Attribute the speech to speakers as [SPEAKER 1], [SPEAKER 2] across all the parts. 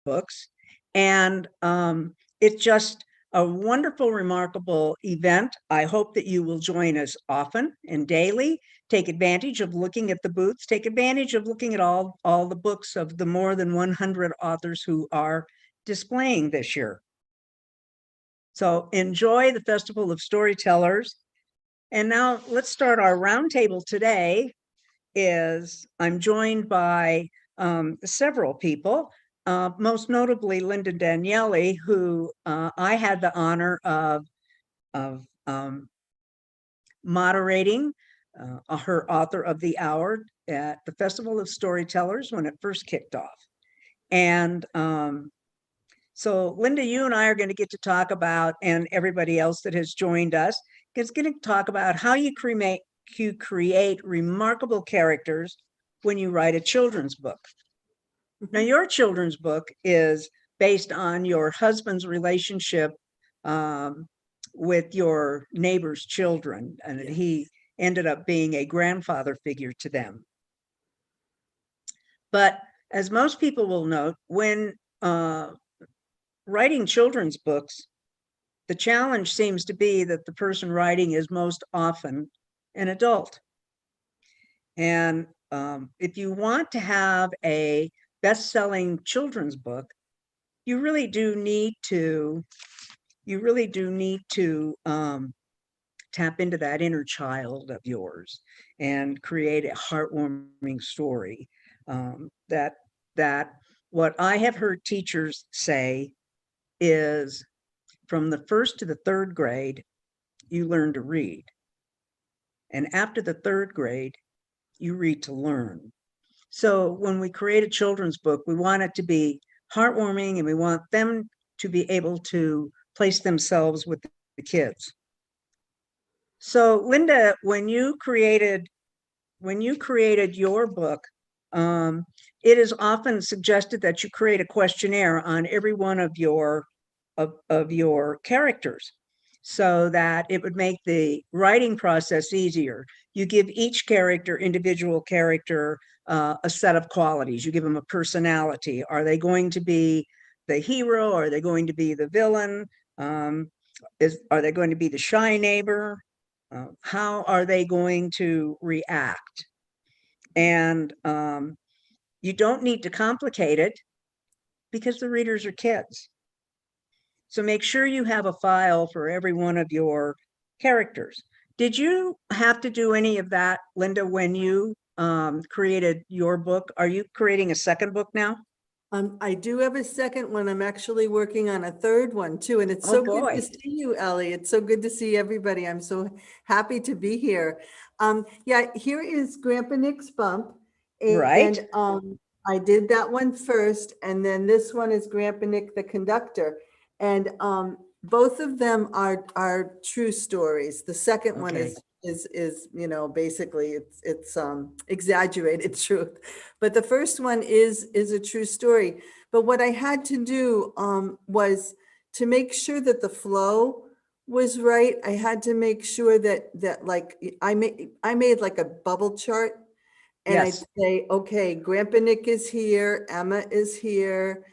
[SPEAKER 1] books. And it's just a wonderful, remarkable event. I hope that you will join us often and daily. Take advantage of looking at the booths. Take advantage of looking at all the books of the more than 100 authors who are displaying this year. So enjoy the Festival of Storytellers. And now let's start our roundtable today. I'm joined by several people. Most notably Linda Daniele, who I had the honor of moderating, her Author of the Hour at the Festival of Storytellers when it first kicked off. And so Linda, you and I are going to get to talk about, and everybody else that has joined us, is going to talk about how you create remarkable characters when you write a children's book. Now, your children's book is based on your husband's relationship with your neighbor's children, and he ended up being a grandfather figure to them. But as most people will note, when writing children's books, the challenge seems to be that the person writing is most often an adult. And if you want to have a best-selling children's book, you really do need to tap into that inner child of yours and create a heartwarming story. That what I have heard teachers say is, from the first to the third grade, you learn to read. And after the third grade, you read to learn. So when we create a children's book, we want it to be heartwarming, and we want them to be able to place themselves with the kids. So Linda, when you created your book, it is often suggested that you create a questionnaire on every one of your characters, so that it would make the writing process easier. You give each individual character, a set of qualities. You give them a personality. Are they going to be the hero? Are they going to be the villain? Are they going to be the shy neighbor? How are they going to react? And you don't need to complicate it, because the readers are kids. So make sure you have a file for every one of your characters. Did you have to do any of that, Linda, when you created your book? Are you creating a second book now?
[SPEAKER 2] I do have a second one. I'm actually working on a third one too. And it's so good to see you, Ellie. It's so good to see everybody. I'm so happy to be here. Yeah, here is Grandpa Nick's bump.
[SPEAKER 1] Right.
[SPEAKER 2] And I did that one first. And then this one is Grandpa Nick the conductor. And both of them are true stories. The second one is basically it's exaggerated truth, but the first one is a true story. But what I had to do was to make sure that the flow was right. I had to make sure that like I made like a bubble chart, and I'd say, okay, Grandpa Nick is here, Emma is here,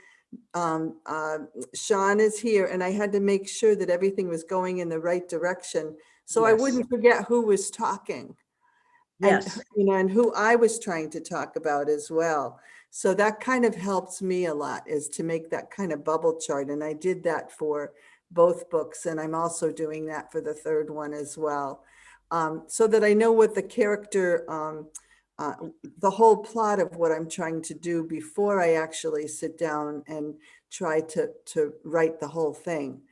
[SPEAKER 2] Sean is here, and I had to make sure that everything was going in the right direction, so I wouldn't forget who was talking, and and who I was trying to talk about as well. So that kind of helps me a lot, is to make that kind of bubble chart, and I did that for both books, and I'm also doing that for the third one as well, so that I know what the character, the whole plot of what I'm trying to do before I actually sit down and try to write the whole thing.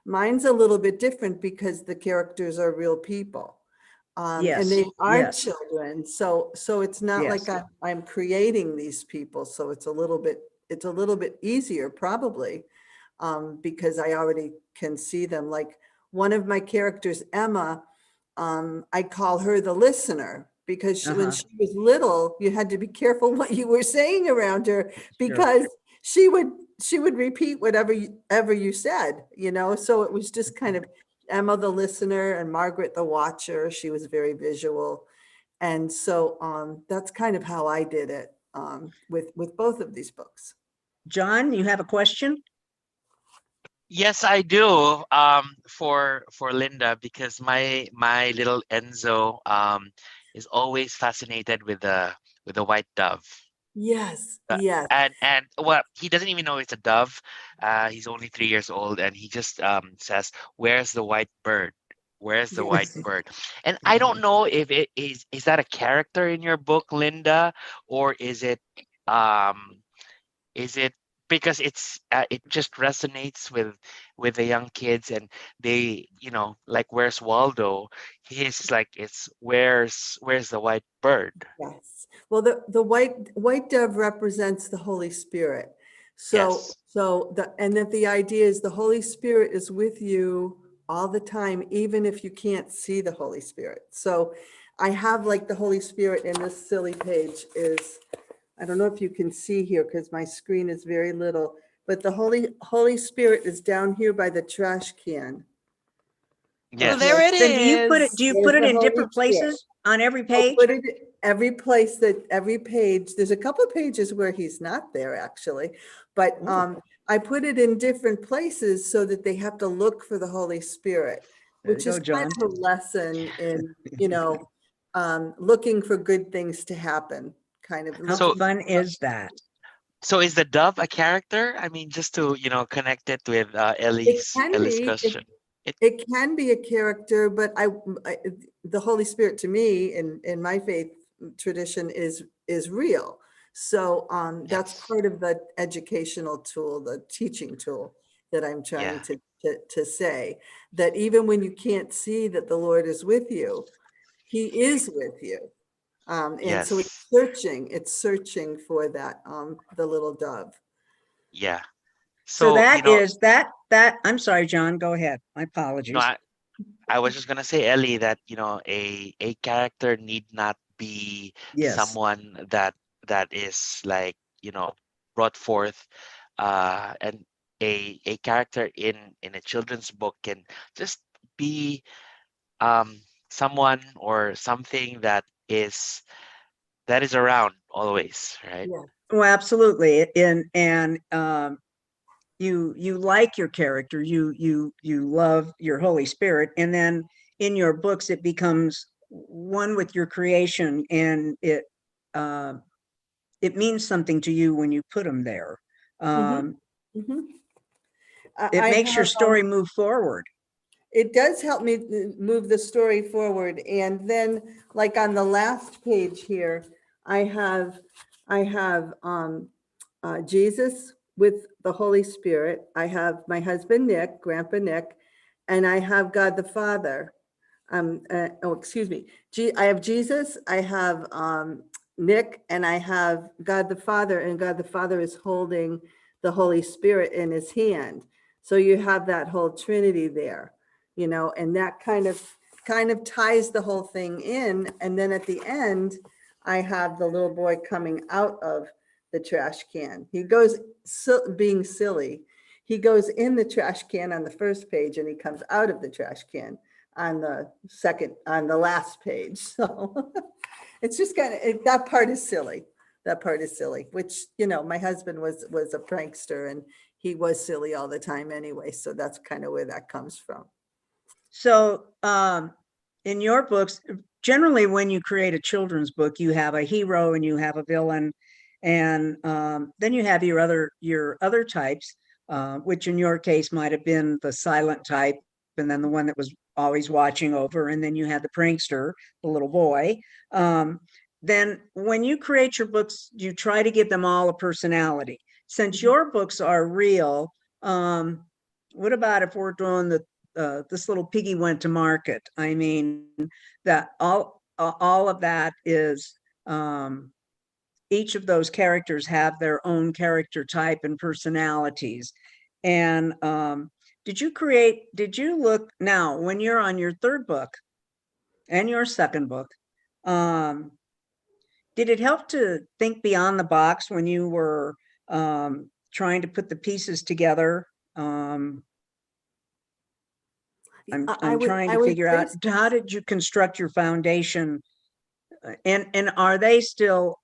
[SPEAKER 2] Mine's a little bit different because the characters are real people, and they are children. So it's not like I'm creating these people. So it's a little bit easier probably, because I already can see them. Like one of my characters, Emma, I call her the listener, because when she was little, you had to be careful what you were saying around her, because she would repeat whatever you said, so it was just kind of Emma the listener and Margaret the watcher. She was very visual. And so that's kind of how I did it with both of these books.
[SPEAKER 1] John, you have a question?
[SPEAKER 3] Yes, I do. For Linda, because my little Enzo is always fascinated with the white dove.
[SPEAKER 2] Yes,
[SPEAKER 3] Uh,
[SPEAKER 2] yes,
[SPEAKER 3] and well, he doesn't even know it's a dove. He's only 3 years old, and he just says, "Where's the white bird? Where's the white
[SPEAKER 2] yes.
[SPEAKER 3] bird?" And I don't know if it is that a character in your book, Linda, or um is it because it just resonates with the young kids, and they, like, where's Waldo? He's like, it's where's the white bird?
[SPEAKER 2] Yes. Well, the white dove represents the Holy Spirit. So
[SPEAKER 3] Yes.
[SPEAKER 2] and that the idea is the Holy Spirit is with you all the time, even if you can't see the Holy Spirit. So I have like the Holy Spirit in this silly page is, I don't know if you can see here because my screen is very little, but the Holy Spirit is down here by the trash can.
[SPEAKER 4] Oh,
[SPEAKER 3] Yes.
[SPEAKER 4] there
[SPEAKER 2] Okay.
[SPEAKER 4] it
[SPEAKER 1] Then do
[SPEAKER 4] is.
[SPEAKER 1] you
[SPEAKER 2] There's
[SPEAKER 1] put it
[SPEAKER 2] the
[SPEAKER 1] in
[SPEAKER 2] Holy
[SPEAKER 1] different
[SPEAKER 2] Spirit.
[SPEAKER 1] places on every
[SPEAKER 2] I'll
[SPEAKER 1] page?
[SPEAKER 2] put it every place every page. There's a couple of pages where he's not there actually, but
[SPEAKER 1] Ooh,
[SPEAKER 2] I put it in different places so that they have to look for the Holy Spirit,
[SPEAKER 1] there you
[SPEAKER 2] which is
[SPEAKER 1] go,
[SPEAKER 2] kind
[SPEAKER 1] John.
[SPEAKER 2] of a lesson in, looking for good things to happen, kind of
[SPEAKER 1] How
[SPEAKER 3] So
[SPEAKER 2] looking.
[SPEAKER 1] fun is that?
[SPEAKER 3] so is the dove a character? I mean, just to, connect it with
[SPEAKER 2] It
[SPEAKER 3] Ellie's
[SPEAKER 2] can be,
[SPEAKER 3] question. It
[SPEAKER 2] it can be a character, but the Holy Spirit to me in my faith tradition is real. So that's
[SPEAKER 3] Yes.
[SPEAKER 2] part of the educational tool, the teaching tool that I'm trying
[SPEAKER 3] Yeah.
[SPEAKER 2] to say, that even when you can't see that the Lord is with you, he is with you. And so
[SPEAKER 3] Yes.
[SPEAKER 2] it's searching for that, the little dove.
[SPEAKER 3] Yeah.
[SPEAKER 1] So
[SPEAKER 3] So,
[SPEAKER 1] I'm sorry, John, go ahead. My apologies.
[SPEAKER 3] I was just gonna say, Ellie, that a character need not be
[SPEAKER 1] Yes.
[SPEAKER 3] someone that is like, brought forth, and a character in a children's book can just be um someone or something that is around always, right?
[SPEAKER 2] Yeah.
[SPEAKER 1] Well, absolutely. And you like your character, you love your Holy Spirit, and then in your books it becomes one with your creation, and uh, it means something to you when you put them there.
[SPEAKER 2] Mhm,
[SPEAKER 1] Um,
[SPEAKER 2] mhm.
[SPEAKER 1] it
[SPEAKER 2] I
[SPEAKER 1] makes your
[SPEAKER 2] have,
[SPEAKER 1] story move forward.
[SPEAKER 2] it does help me move the story forward. And then like on the last page here, I have, I have Jesus with the Holy Spirit. I have my husband, Nick, Grandpa Nick, and I have God the Father. Excuse me. I have Jesus, I have Nick, and I have God the Father, and God the Father is holding the Holy Spirit in his hand. So you have that whole Trinity there, and that kind of ties the whole thing in. And then at the end, I have the little boy coming out of the trash can. He goes being silly. He goes in the trash can on the first page, and he comes out of the trash can on the last page. So it's just that part is silly. That part is silly, which, my husband was a prankster, and he was silly all the time anyway. So that's kind of where that comes from.
[SPEAKER 1] So in your books, generally when you create a children's book, you have a hero and you have a villain, and then you have your other types, which in your case might have been the silent type, and then the one that was always watching over, and then you had the prankster, the little boy. Then when you create your books, you try to give them all a personality. Since your books are real, what about if we're doing this little piggy went to market? I mean, that all of that is, each of those characters have their own character type and personalities. And did you look now when you're on your third book and your second book, um, did it help to think beyond the box when you were trying to put the pieces together? I'm trying
[SPEAKER 2] I
[SPEAKER 1] to
[SPEAKER 2] would
[SPEAKER 1] figure
[SPEAKER 2] say
[SPEAKER 1] out, how did you construct your foundation, and are they still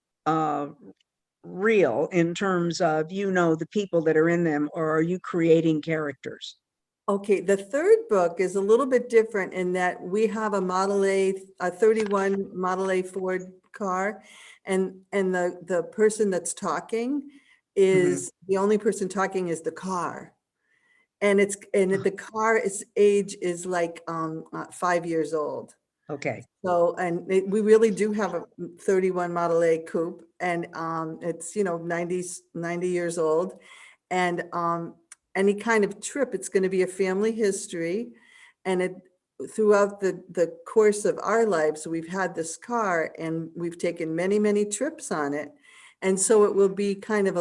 [SPEAKER 1] real in terms of, the people that are in them, or are you creating characters?
[SPEAKER 2] Okay, the third book is a little bit different in that we have a Model A, a 31 Model A Ford car, and the person that's talking is the only person talking is the car. And the car is age is like 5 years old.
[SPEAKER 1] Okay.
[SPEAKER 2] So, and we really do have a 31 Model A coupe, and it's 90 years old, and any kind of trip, it's going to be a family history, and throughout the course of our lives, we've had this car, and we've taken many trips on it, and so it will be kind of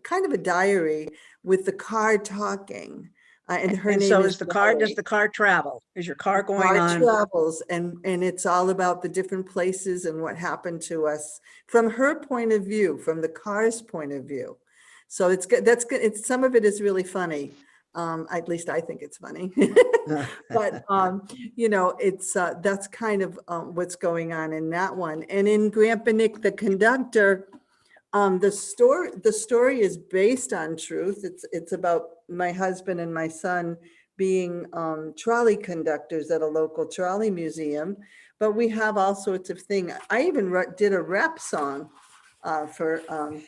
[SPEAKER 2] kind of a diary with the car talking. And her name
[SPEAKER 1] so
[SPEAKER 2] is
[SPEAKER 1] does
[SPEAKER 2] Valerie.
[SPEAKER 1] the car travel? Is your car going
[SPEAKER 2] Car
[SPEAKER 1] on?
[SPEAKER 2] travels, and it's all about the different places and what happened to us from her point of view, from the car's point of view. So it's good. That's good. It's, some of it is really funny. At least I think it's funny. But it's that's kind of what's going on in that one. And in Grandpa Nick the Conductor, the story is based on truth. It's about my husband and my son being trolley conductors at a local trolley museum, but we have all sorts of things. I even did a rap song for so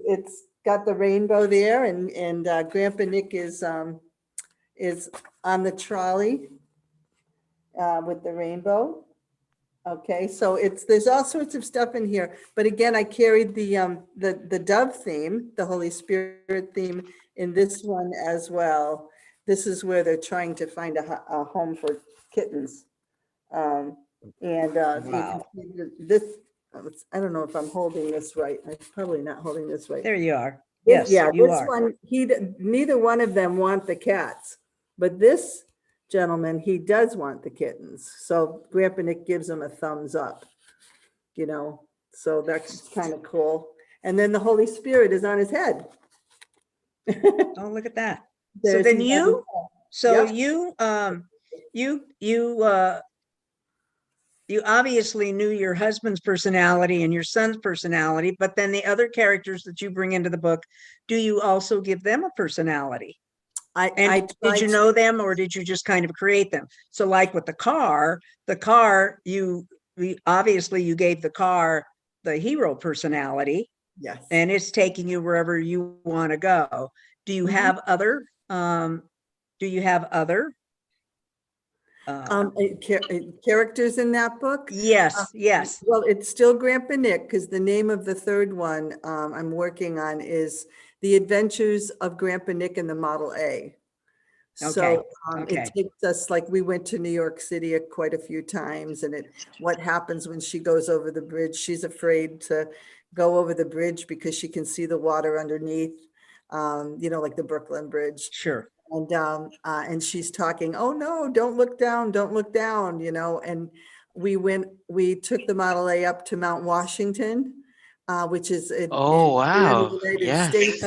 [SPEAKER 2] it's got the rainbow there, and Grandpa Nick is on the trolley with the rainbow. Okay, so there's all sorts of stuff in here, but again, I carried the dove theme, the Holy Spirit theme, in this one as well. This is where they're trying to find a home for kittens, and you can see this. I don't know if I'm holding this right. I'm probably not holding this right.
[SPEAKER 1] There you are. Yes,
[SPEAKER 2] yeah,
[SPEAKER 1] you
[SPEAKER 2] this
[SPEAKER 1] are.
[SPEAKER 2] one, neither one of them want the cats, but this gentleman, he does want the kittens. So Grandpa Nick gives him a thumbs up, so that's kind of cool. And then the Holy Spirit is on his head.
[SPEAKER 1] Oh, look at that. So then you obviously knew your husband's personality and your son's personality, but then the other characters that you bring into the book, do you also give them a personality? Did you know them, or did you just kind of create them? So like with the car, obviously you gave the car the hero personality.
[SPEAKER 2] Yes.
[SPEAKER 1] And it's taking you wherever you want to go. Do you have other
[SPEAKER 2] characters in that book?
[SPEAKER 1] Yes, yes.
[SPEAKER 2] Well, it's still Grandpa Nick, because the name of the third one I'm working on is The Adventures of Grandpa Nick and the Model A. So it takes us, like, we went to New York City quite a few times, and what happens when she goes over the bridge. She's afraid to go over the bridge because she can see the water underneath, like the Brooklyn Bridge.
[SPEAKER 1] Sure.
[SPEAKER 2] And she's talking, oh no, don't look down, and we took the Model A up to Mount Washington, which is in the United States.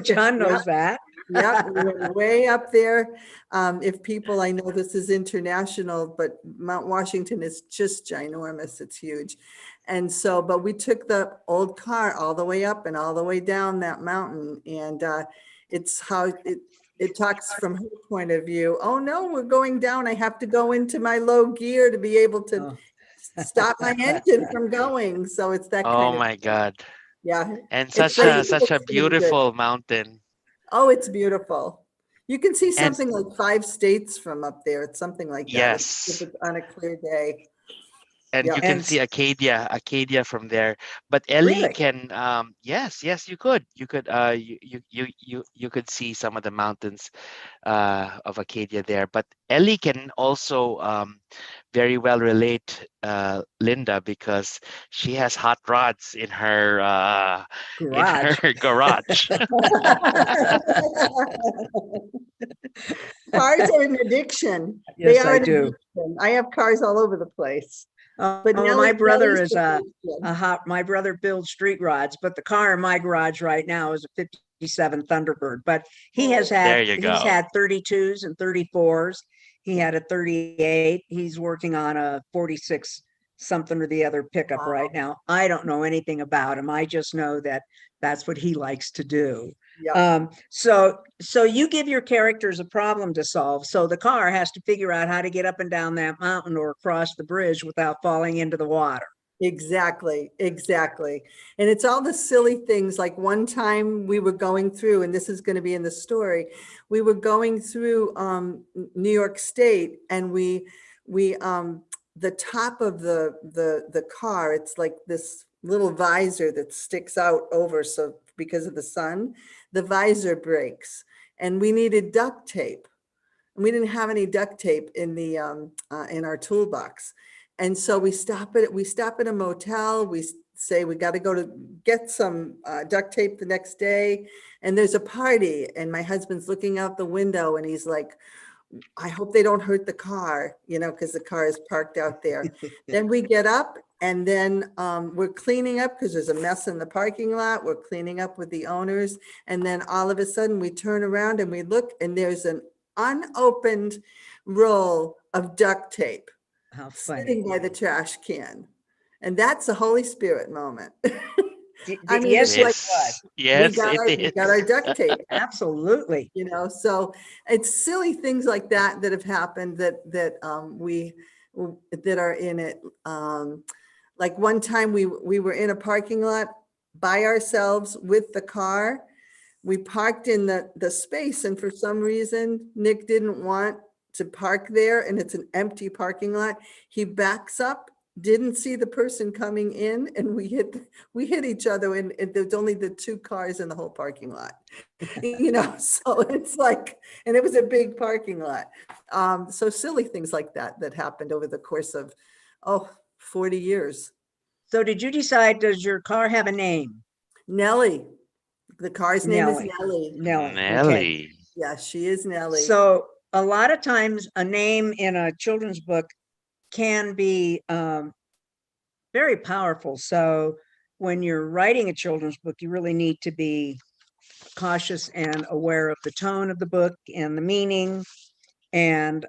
[SPEAKER 1] John knows that.
[SPEAKER 2] Yep, we went way up there. If people, I know this is international, but Mount Washington is just ginormous. It's huge. And so, but we took the old car all the way up and all the way down that mountain. And it's how it talks from her point of view. Oh no, we're going down. I have to go into my low gear to be able to stop my engine from going. So it's that kind of.
[SPEAKER 3] Oh my God.
[SPEAKER 2] Yeah.
[SPEAKER 3] And such a beautiful mountain.
[SPEAKER 2] Oh, it's beautiful. You can see something like 5 states from up there. It's something like that.
[SPEAKER 3] Yes.
[SPEAKER 2] If it's on a clear day.
[SPEAKER 3] And you can see Acadia from there. But Ellie can, yes, you could. You could see some of the mountains of Acadia there. But Ellie can also very well relate Linda, because she has hot rods in her garage.
[SPEAKER 2] Cars are an addiction.
[SPEAKER 1] Yes, I do.
[SPEAKER 2] Addiction. I have cars all over the place.
[SPEAKER 1] But my brother is my brother builds street rods, but the car in my garage right now is a 57 Thunderbird. But he's had 32s and 34s. He had a 38. He's working on a 46 something or the other pickup
[SPEAKER 2] Wow.
[SPEAKER 1] right now. I don't know anything about him. I just know that that's what he likes to do.
[SPEAKER 2] Yeah.
[SPEAKER 1] So you give your characters a problem to solve. So the car has to figure out how to get up and down that mountain or across the bridge without falling into the water.
[SPEAKER 2] Exactly, exactly. And it's all the silly things. Like one time we were going through, and this is going to be in the story, we were going through New York State, and we the top of the car, it's like this little visor that sticks out over, so because of the sun, the visor breaks, and we needed duct tape. And we didn't have any duct tape in the in our toolbox. And so we stop at a motel. We say we got to go to get some duct tape the next day. And there's a party. And my husband's looking out the window and he's like, I hope they don't hurt the car, you know, because the car is parked out there. Then we get up and then we're cleaning up because there's a mess in the parking lot. We're cleaning up with the owners. And then all of a sudden we turn around and we look and there's an unopened roll of duct tape.
[SPEAKER 1] How funny.
[SPEAKER 2] Sitting by the trash can. And that's a Holy Spirit moment.
[SPEAKER 1] I mean, yes,
[SPEAKER 3] Yes,
[SPEAKER 1] like
[SPEAKER 3] yes,
[SPEAKER 2] we got our duct tape.
[SPEAKER 1] absolutely.
[SPEAKER 2] You know, so it's silly things like that that have happened that are in it. Like one time we were in a parking lot by ourselves with the car. We parked in the space, and for some reason Nick didn't want to park there, and it's an empty parking lot. He backs up, didn't see the person coming in, and we hit each other, and there's only the two cars in the whole parking lot. You know, so it's like, and it was a big parking lot. So silly things like that happened over the course of 40 years.
[SPEAKER 1] So did you decide, does your car have a name?
[SPEAKER 2] Nellie. The car's name is
[SPEAKER 1] Nellie.
[SPEAKER 2] Nellie.
[SPEAKER 1] Nellie. Okay.
[SPEAKER 3] Nellie.
[SPEAKER 2] Yeah, she is Nellie.
[SPEAKER 1] So a lot of times a name in a children's book can be very powerful. So when you're writing a children's book, you really need to be cautious and aware of the tone of the book and the meaning. And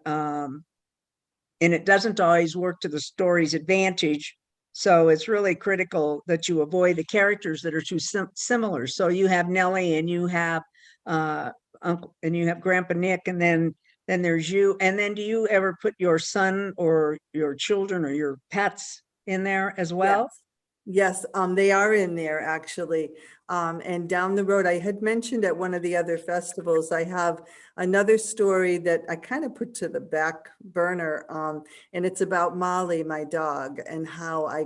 [SPEAKER 1] it doesn't always work to the story's advantage. So it's really critical that you avoid the characters that are too similar. So you have Nellie and you have Uncle and you have Grandpa Nick, and then there's you. And then do you ever put your son or your children or your pets in there as well?
[SPEAKER 2] Yes, they are in there actually. And down the road, I had mentioned at one of the other festivals, I have another story that I kind of put to the back burner. And it's about Molly, my dog, and how I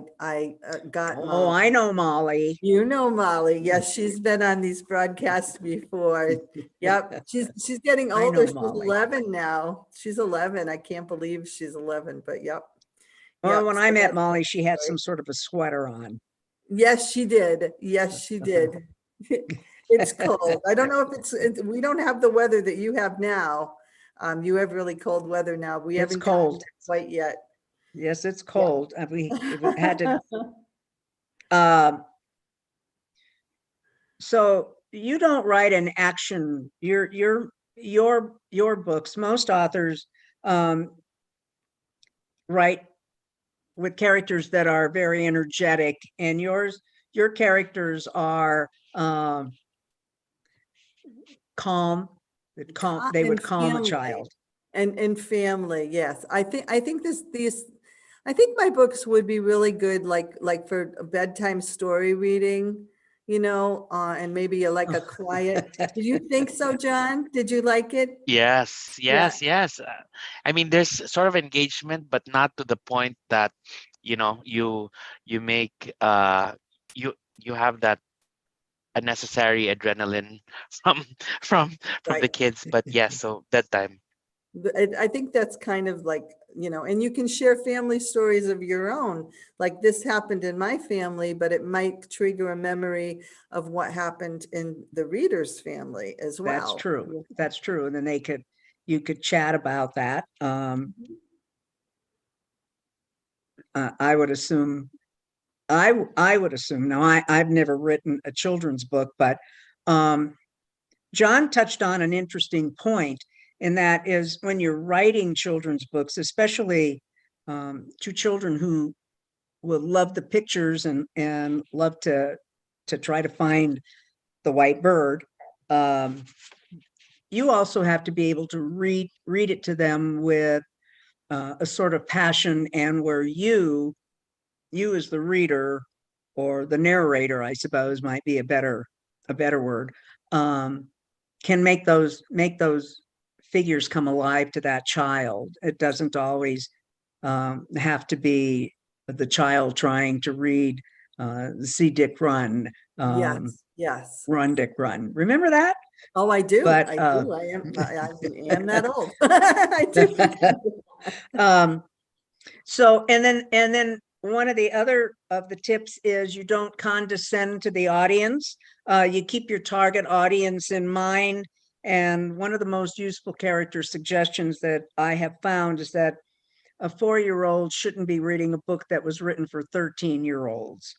[SPEAKER 2] got
[SPEAKER 1] Oh,
[SPEAKER 2] Molly.
[SPEAKER 1] I know Molly.
[SPEAKER 2] You know Molly. Yes, she's been on these broadcasts before. Yep. She's getting
[SPEAKER 1] I know
[SPEAKER 2] older. She's
[SPEAKER 1] Molly.
[SPEAKER 2] 11 now. She's 11. I can't believe she's 11, but yep.
[SPEAKER 1] Well,
[SPEAKER 2] Yep,
[SPEAKER 1] when
[SPEAKER 2] so
[SPEAKER 1] I met
[SPEAKER 2] that's
[SPEAKER 1] Molly,
[SPEAKER 2] my
[SPEAKER 1] she had
[SPEAKER 2] story.
[SPEAKER 1] some sort of a sweater on.
[SPEAKER 2] Yes, she did. Yes, she did. It's cold. I don't know if we don't have the weather that you have now. You have really cold weather now. We
[SPEAKER 1] It's
[SPEAKER 2] haven't gotten
[SPEAKER 1] cold.
[SPEAKER 2] it quite yet.
[SPEAKER 1] Yes, it's cold. We had to. So you don't write an action. Your books. Most authors write with characters that are very energetic, and your characters are calm. They would calm a child.
[SPEAKER 2] And family, yes. I think my books would be really good, like for a bedtime story reading, you know, and maybe like a quiet. Did you think so, John? Did you like it?
[SPEAKER 3] Yes, yes, yes. I mean, there's sort of engagement, but not to the point that, you know, you make you have that unnecessary adrenaline from the
[SPEAKER 2] Right.
[SPEAKER 3] kids. But yes, so that time.
[SPEAKER 2] I think that's kind of like, you know, and you can share family stories of your own. Like this happened in my family, but it might trigger a memory of what happened in the reader's family as well.
[SPEAKER 1] That's true. That's true. And then you could chat about that. I would assume, now I've never written a children's book, but John touched on an interesting point, and that is when you're writing children's books, especially to children who will love the pictures and love to try to find the white bird. You also have to be able to read it to them with a sort of passion, and where you as the reader or the narrator, I suppose might be a better word, can make those figures come alive to that child. It doesn't always have to be the child trying to read See Dick Run,
[SPEAKER 2] Yes.
[SPEAKER 1] Run Dick Run. Remember that?
[SPEAKER 2] Oh, I do.
[SPEAKER 1] But
[SPEAKER 2] I do. I am that old. I do.
[SPEAKER 1] So, and then one of the other of the tips is you don't condescend to the audience. You keep your target audience in mind. And one of the most useful character suggestions that I have found is that a 4-year-old shouldn't be reading a book that was written for 13-year-olds.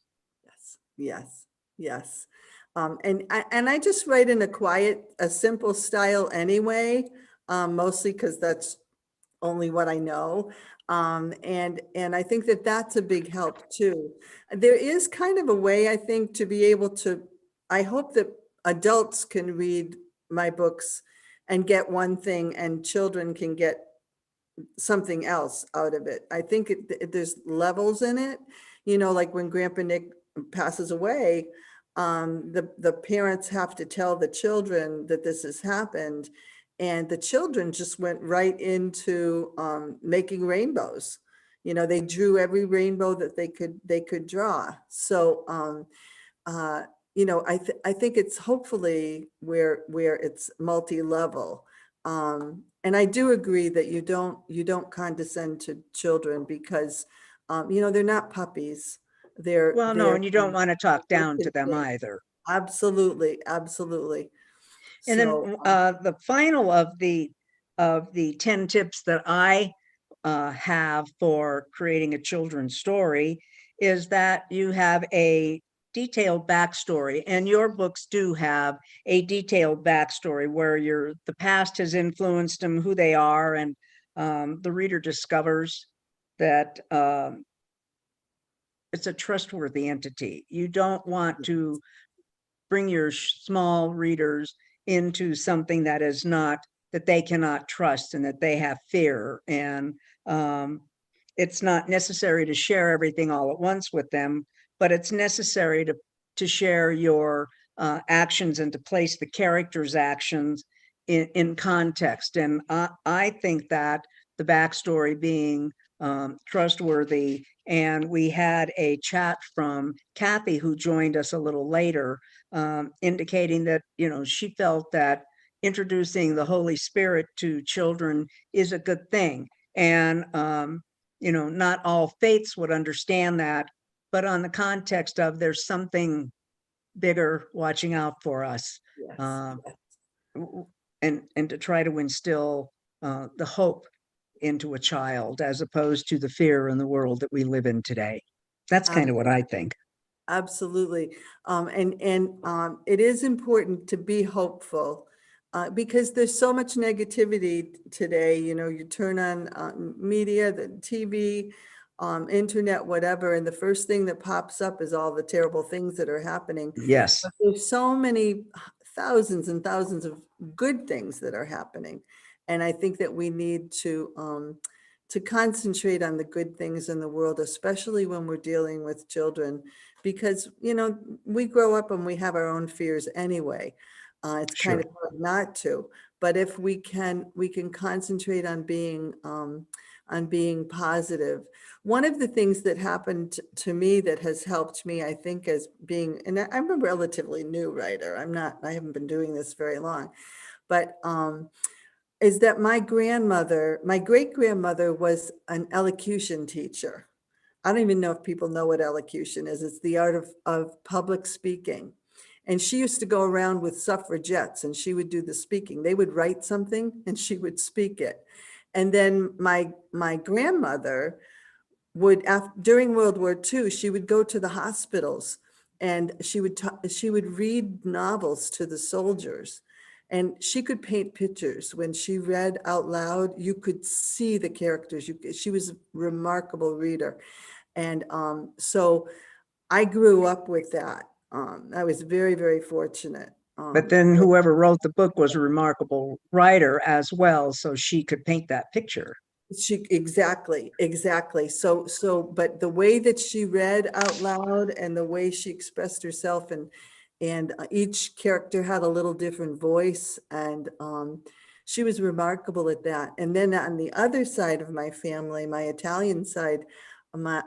[SPEAKER 2] Yes. And I just write in a simple style anyway, mostly because that's only what I know. And I think that that's a big help too. There is kind of a way, I think, to be able to, I hope that adults can read my books and get one thing and children can get something else out of it. I think there's levels in it, like when Grandpa Nick passes away, the parents have to tell the children that this has happened, and the children just went right into making rainbows. They drew every rainbow that they could draw. So I think it's hopefully where it's multi-level. And I do agree that you don't condescend to children because they're not puppies.
[SPEAKER 1] Well, no, and you don't want to talk down to them
[SPEAKER 2] think.
[SPEAKER 1] either.
[SPEAKER 2] Absolutely.
[SPEAKER 1] And then the final of the 10 tips that I have for creating a children's story is that you have a detailed backstory, and your books do have a detailed backstory where the past has influenced them, who they are, and the reader discovers that it's a trustworthy entity. You don't want to bring your small readers into something that is not, that they cannot trust and that they have fear. And it's not necessary to share everything all at once with them, but it's necessary to share your actions and to place the characters' actions in context. And I think that the backstory being trustworthy, and we had a chat from Kathy, who joined us a little later, indicating that, she felt that introducing the Holy Spirit to children is a good thing. And, not all faiths would understand that, but on the context of there's something bigger watching out for us.
[SPEAKER 2] Yes.
[SPEAKER 1] And to try to instill the hope into a child as opposed to the fear in the world that we live in today. That's kind of what I think.
[SPEAKER 2] Absolutely. And it is important to be hopeful because there's so much negativity today. You turn on media, the TV, internet, whatever, and the first thing that pops up is all the terrible things that are happening.
[SPEAKER 1] Yes.
[SPEAKER 2] But there's so many thousands and thousands of good things that are happening. And I think that we need to concentrate on the good things in the world, especially when we're dealing with children, because, we grow up and we have our own fears anyway. It's kind of hard not to, but if we can concentrate on being positive. One of the things that happened to me that has helped me, I think, as being, and I'm a relatively new writer. I haven't been doing this very long, but is that my great grandmother was an elocution teacher. I don't even know if people know what elocution is. It's the art of public speaking. And she used to go around with suffragettes and she would do the speaking. They would write something and she would speak it. And then my grandmother would, during World War II, she would go to the hospitals and she would read novels to the soldiers. And she could paint pictures. When she read out loud, you could see the characters. She was a remarkable reader. And so I grew up with that. I was very, very fortunate.
[SPEAKER 1] But then whoever wrote the book was a remarkable writer as well, so she could paint that picture.
[SPEAKER 2] Exactly. But the way that she read out loud and the way she expressed herself, and each character had a little different voice, and she was remarkable at that. And then on the other side of my family, my Italian side, my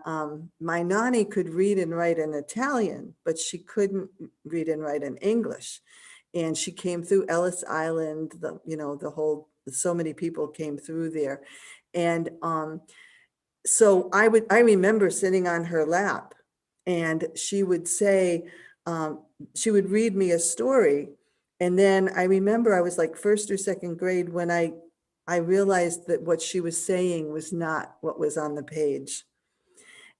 [SPEAKER 2] nanny could read and write in Italian, but she couldn't read and write in English. And she came through Ellis Island, so many people came through there. And so I remember sitting on her lap, and she would say, she would read me a story. And then I remember I was like first or second grade when I realized that what she was saying was not what was on the page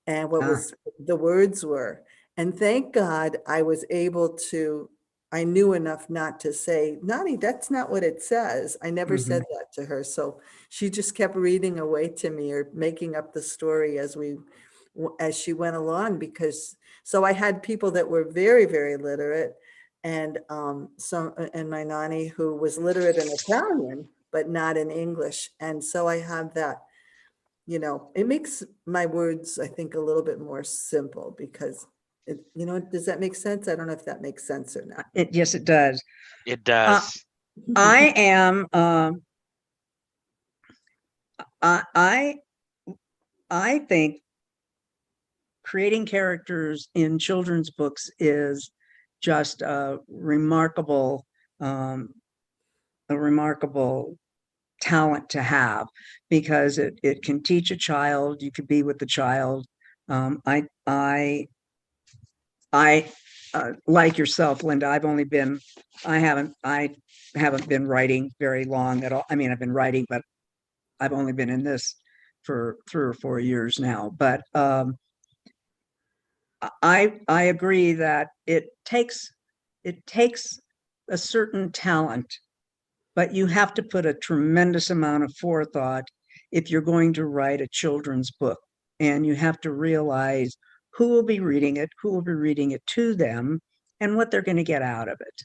[SPEAKER 2] and what was the words were. And thank God I was able to, I knew enough not to say, Nani, that's not what it says. I never said that to her. So she just kept reading away to me or making up the story as she went along, because, so I had people that were very, very literate, and and my nanny who was literate in Italian, but not in English. And so I have that, it makes my words, I think, a little bit more simple, because does that make sense? I don't know if that makes sense or not.
[SPEAKER 1] Yes, it does.
[SPEAKER 3] It does.
[SPEAKER 1] I am, I think creating characters in children's books is just a remarkable talent to have, because it can teach a child. You could be with the child. I like yourself, Linda, I haven't been writing very long at all. I mean, I've been writing, but I've only been in this for 3 or 4 years now. But I agree that it takes a certain talent, but you have to put a tremendous amount of forethought if you're going to write a children's book. And you have to realize who will be reading it to them, and what they're going to get out of it.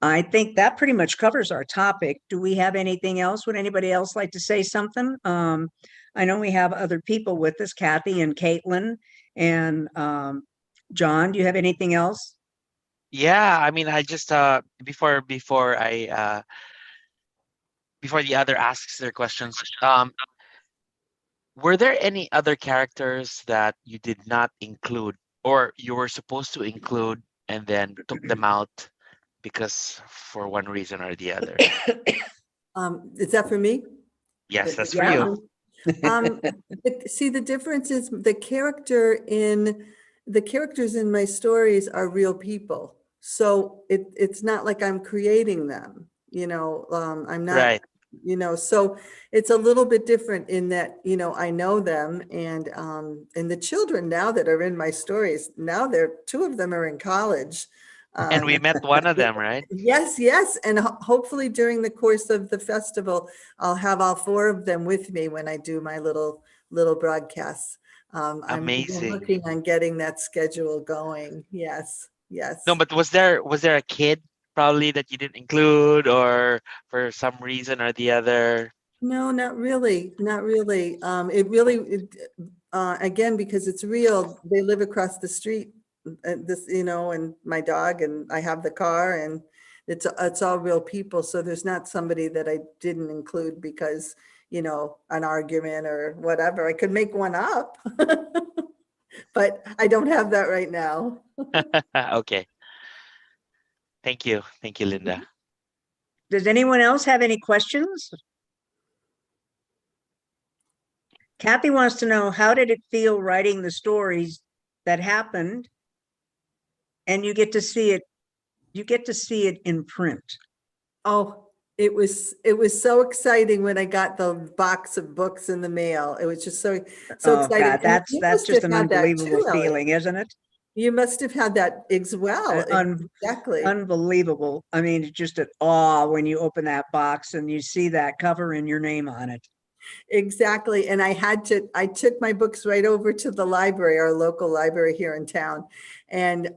[SPEAKER 1] I think that pretty much covers our topic. Do we have anything else? Would anybody else like to say something? I know we have other people with us, Kathy and Caitlin and John. Do you have anything else?
[SPEAKER 3] Yeah, I mean, I just before the other asks their questions, were there any other characters that you did not include, or you were supposed to include and then took them out because for one reason or the other?
[SPEAKER 2] Is that for me?
[SPEAKER 3] Yes, that's for you.
[SPEAKER 2] See, the difference is the characters in my stories are real people. So it's not like I'm creating them, I'm not,
[SPEAKER 3] Right.
[SPEAKER 2] So it's a little bit different in that, I know them, and the children now that are in my stories, now two of them are in college.
[SPEAKER 3] And we met one of them, right?
[SPEAKER 2] Yes. And hopefully during the course of the festival, I'll have all 4 of them with me when I do my little broadcasts.
[SPEAKER 3] Amazing.
[SPEAKER 2] I'm working on getting that schedule going. Yes.
[SPEAKER 3] No, but was there a kid probably that you didn't include, or for some reason or the other?
[SPEAKER 2] No, not really. Again, because it's real, they live across the street, and my dog, and I have the car, and it's all real people. So there's not somebody that I didn't include because, an argument or whatever. I could make one up, but I don't have that right now.
[SPEAKER 3] Okay. Thank you, Linda.
[SPEAKER 1] Does anyone else have any questions? Kathy wants to know, how did it feel writing the stories that happened, and you get to see it in print?
[SPEAKER 2] Oh, it was so exciting when I got the box of books in the mail. It was just so exciting.
[SPEAKER 1] God, that's just an unbelievable feeling, isn't it?
[SPEAKER 2] You must have had that as well. Exactly.
[SPEAKER 1] Unbelievable. I mean, it's just at awe when you open that box and you see that cover and your name on it.
[SPEAKER 2] Exactly. And I took my books right over to the library, our local library here in town. And,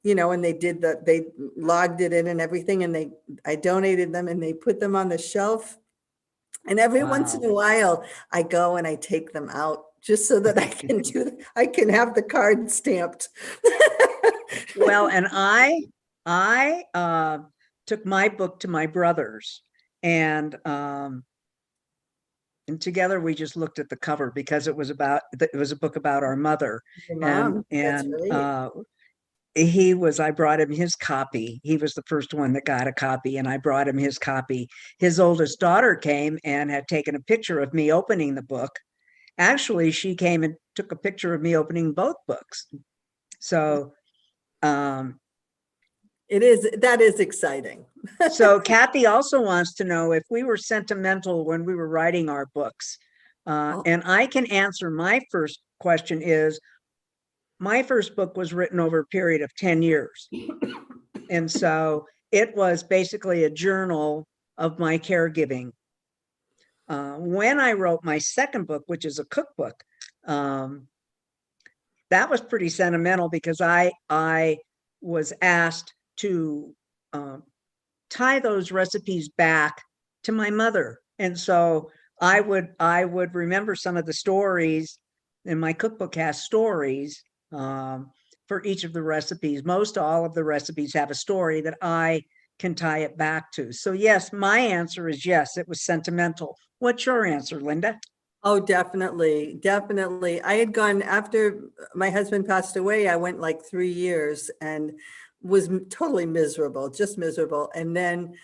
[SPEAKER 2] you know, and they logged it in and everything, and I donated them and they put them on the shelf. And every once in a while I go and I take them out just so that I can have the card stamped.
[SPEAKER 1] Well, and I took my book to my brothers, and together we just looked at the cover because it was a book about our mother.
[SPEAKER 2] Your mom, that's right.
[SPEAKER 1] I brought him his copy. He was the first one that got a copy, and I brought him his copy. His oldest daughter came and had taken a picture of me opening the book. Actually, she came and took a picture of me opening both books. So that
[SPEAKER 2] is exciting.
[SPEAKER 1] So Kathy also wants to know if we were sentimental when we were writing our books. And I can answer. My first question is, my first book was written over a period of 10 years. And so it was basically a journal of my caregiving. When I wrote my second book, which is a cookbook, that was pretty sentimental because I was asked to tie those recipes back to my mother. And so I would remember some of the stories, and my cookbook has stories for each of the recipes. Most all of the recipes have a story that I can tie it back to. So yes, my answer is yes, it was sentimental. What's your answer, Linda?
[SPEAKER 2] Oh, definitely. Definitely. I had gone after my husband passed away. I went like 3 years and was totally miserable, just miserable. And then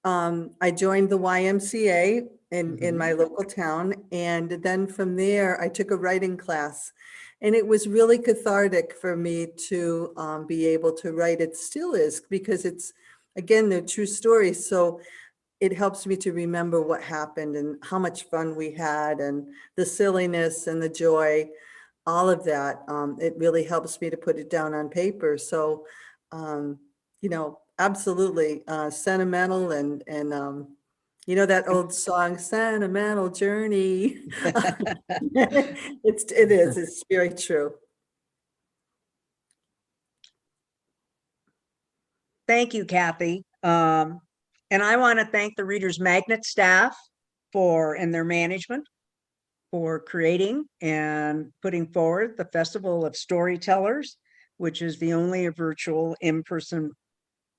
[SPEAKER 2] I joined the YMCA in my local town. And then from there, I took a writing class. And it was really cathartic for me to be able to write. It still is, because it's, again, they're true stories. So it helps me to remember what happened and how much fun we had and the silliness and the joy, all of that. It really helps me to put it down on paper. So, you know, absolutely sentimental and you know, that old song, Sentimental Journey. It's very true.
[SPEAKER 1] Thank you, Kathy. And I want to thank the Reader's Magnet staff and their management for creating and putting forward the Festival of Storytellers, which is the only virtual in-person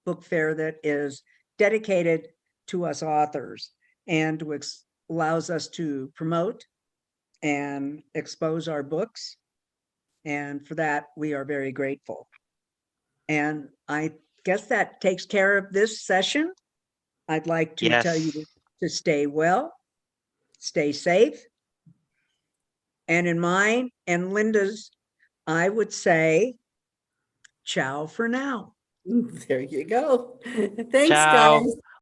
[SPEAKER 1] book fair that is dedicated to us authors and allows us to promote and expose our books. And for that, we are very grateful. And I guess that takes care of this session. I'd like to tell you to stay well, stay safe. And in mine and Linda's, I would say, ciao for now.
[SPEAKER 2] There you go. Thanks,
[SPEAKER 3] Ciao.
[SPEAKER 2] guys.